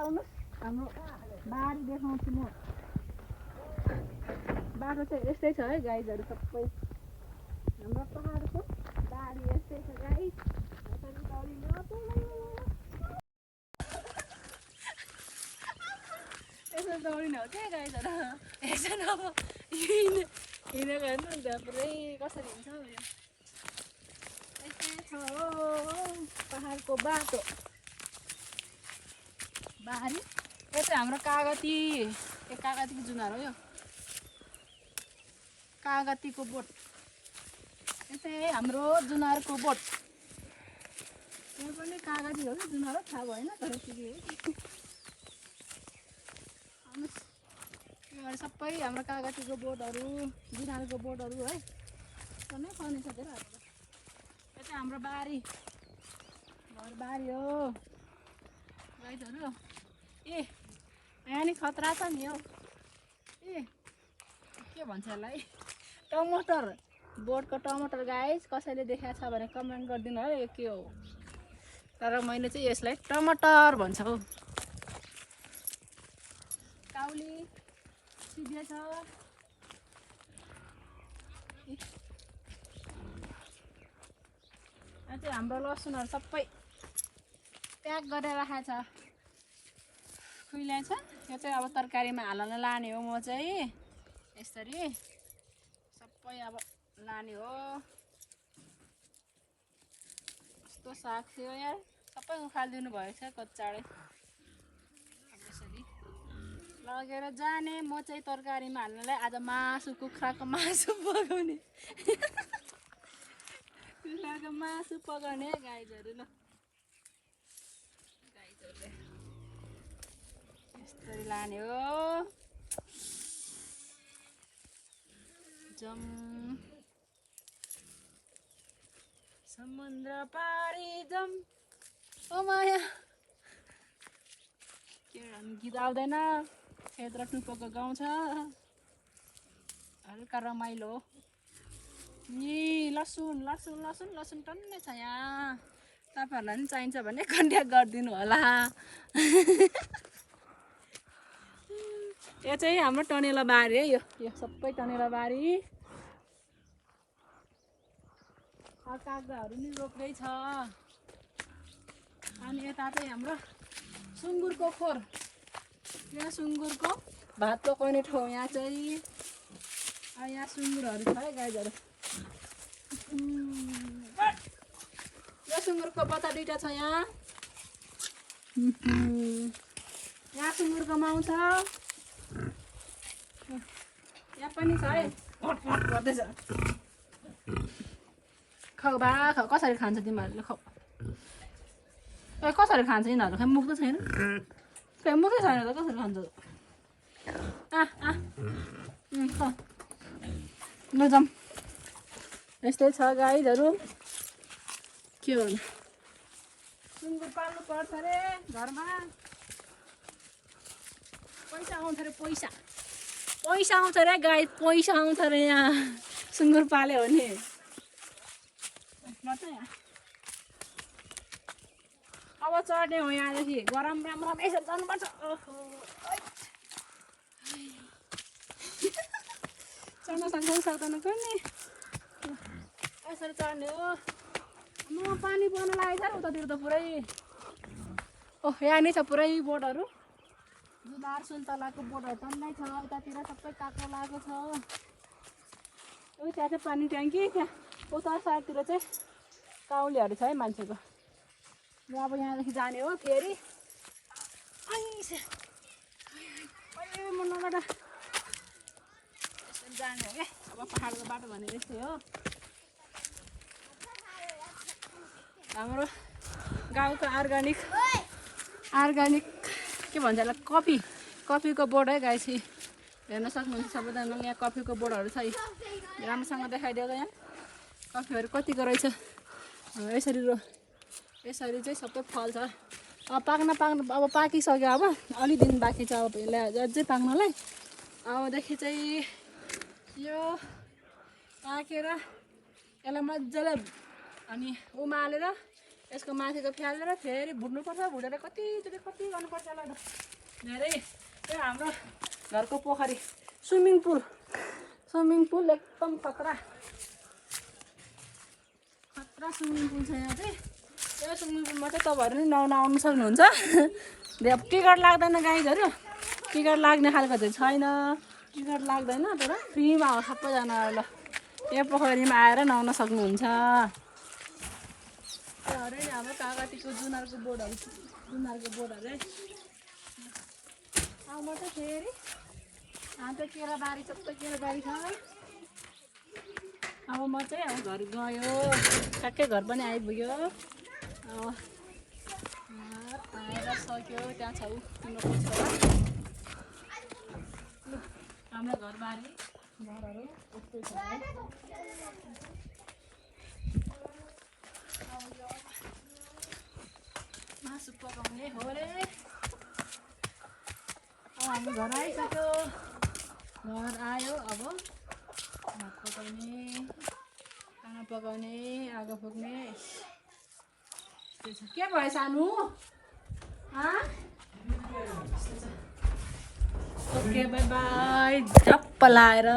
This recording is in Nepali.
आउनुहोस् हाम्रो बारी देखाउँछु म। बाटो चाहिँ यस्तै छ है गाइजहरू, सबै हाम्रो पहाडको बारी यस्तै छ गाइज। यसो दौडिन हो क्या गाइजहरू, यसो अब हिँडेको हेर्नु नि त पुरै कसरी हिँड्छ उयो। यस्तै छ हो पहाडको बाटो बारी। यो चाहिँ हाम्रो कागती, यो कागतीको जुनार हो यो, कागतीको बोट। यो चाहिँ हाम्रो जुनारको बोट। यो पनि कागती हो कि जुनार हो थाहा भएन, तर यति हो। यो सबै हाम्रो कागतीको बोटहरू, जुनारको बोटहरू है, नै फर्निचर छ धेरै। यो चाहिँ हाम्रो बारी, घरबारी हो गाइजहरू। ए यहाँ नि खतरा छ नि हौ। ए के भन्छ यसलाई, टमाटर, बोटको टमाटर गाइस। कसैले देखाएको छ भने कमेन्ट गरिदिनु है यो के हो। तर मैले चाहिँ यसलाई टमाटर भन्छ हौ। काउली सिधै छ। यहाँ चाहिँ हाम्रो लसुनहरू सबै प्याक गरेर राखेको छ, खुइल्या छ। यो चाहिँ अब तरकारीमा हाल्न लाने हो म चाहिँ, यसरी सबै अब लाने हो। कस्तो साग थियो यार, सबै उखालिदिनु भएछ कच्चाडै। यसरी लगेर जाने म चाहिँ तरकारीमा हाल्नलाई। आज मासु, कुखुराको मासु पकाउने, कुखुराको मासु पकाउने गाइजहरू। ल गाइजहरूले यसरी लाने हो। जम समुद्र पारी जम। ओ माया के गीत आउँदैन, क्षेत्र टुप्पोको गाउँ छ, हल्का रमाइलो। नि लसुन लसुन लसुन लसुन टन्नै छ यहाँ। तपाईँहरूलाई पनि चाहिन्छ भने कन्ट्याक्ट गरिदिनु होला। यो चाहिँ हाम्रो टनेलो बारी है, यो सबै टनेलो बारी। कागदाहरू नि रोप्दैछ। अनि यता चाहिँ हाम्रो सुँगुरको खोर, यहाँ सुँगुरको भात पकाउने ठाउँ। यहाँ चाहिँ यहाँ सुँगुरहरू छ है गाइजहरू। यो सुँगुरको बच्चा दुईटा छ यहाँ। यहाँ सुँगुरको माउ छ, यहाँ पनि छ है, गर्दैछ। खाऊ बा खाऊ, कसरी खान्छ तिमीहरूले, खाऊ। ए कसरी खान्छ यिनीहरू, खै मुख त छैन, खै मुखै छैन त कसरी खान्छ। ल जाऊँ। यस्तै छ गाइजहरू, के गर्नु। सुँगुर पाल्नु पर्छ अरे घरमा, पैसा आउँछ अरे, पैसा पैसा आउँछ अरे गाई, पैसा आउँछ अरे यहाँ सुँगुर पाल्यो भने। अब चढ्ने हो यहाँदेखि, गरम राम्रो यसो जानुपर्छ। ओहो चढ्न सक्दैन सक्दैन पनि यसरी चढ्ने हो। म पानी पर्न लागेको छ उतातिर त पुरै। ओह यहाँ नै छ पुरै बोटहरू, जुनार सुन्तलाको बोटहरू टन्नै छ। यतातिर सबै काँक्रो लागेको छ। त्यहाँ चाहिँ पानी ट्याङ्की, त्यहाँ उता साइडतिर चाहिँ काउलीहरू छ है मान्छेको। र अब यहाँदेखि जाने हो फेरि। म नगर्दा यसरी जाने हो क्या। अब पहाडको बाटो भनेको यस्तै हो। हाम्रो गाउँको अर्ग्यानिक के भन्छ यसलाई, कफीको बोट है गाई चाहिँ। हेर्न सक्नुहुन्छ सबैजनाले यहाँ कफीको बोटहरू छ। राम्रोसँग देखाइदियो त यहाँ कफीहरू कतिको रहेछ। यसरी चाहिँ सबै फल्छ। अब अब पाकिसक्यो। अब अलि दिन बाँकी छ अब यसलाई अझै पाक्नलाई। अबदेखि चाहिँ यो पाकेर यसलाई मजाले अनि उमालेर यसको माथिको फ्यालेर फेरि भुट्नुपर्छ, भुटेर कति गर्नुपर्छ होला धेरै। त्यो हाम्रो घरको पोखरी स्विमिङ पुल एकदम खतरा स्विमिङ पुल छ यहाँ चाहिँ। यो स्विमिङ पुलमा चाहिँ तपाईँहरू नि नुहाउन आउनु सक्नुहुन्छ। टिकट लाग्दैन गाइजहरू, टिकट लाग्ने खालको चाहिँ छैन, टिकट लाग्दैन तर फ्रीमा हो सबैजनालाई। यो पोखरीमा आएर नुहाउन सक्नुहुन्छ। त्योहरू नि हाम्रो कागतीको जुनारको बोर्डहरू अब म चाहिँ फेरि हाम्रो केराबारी सबै केराबारी छ। अब म चाहिँ अब घर गयो, ठ्याक्कै घर पनि आइपुग्यो। अब आएर सक्यो, त्यहाँ छ हाम्रो घरबारी घरहरू यस्तै छ। मासु पकाउने हो रे। अब हाम्रो घर आइसक्यो, घर आयो। अब भात पकाउने, खाना पकाउने, आगो फुक्ने। के भयो सानो? Okay by by. झप्प लाएर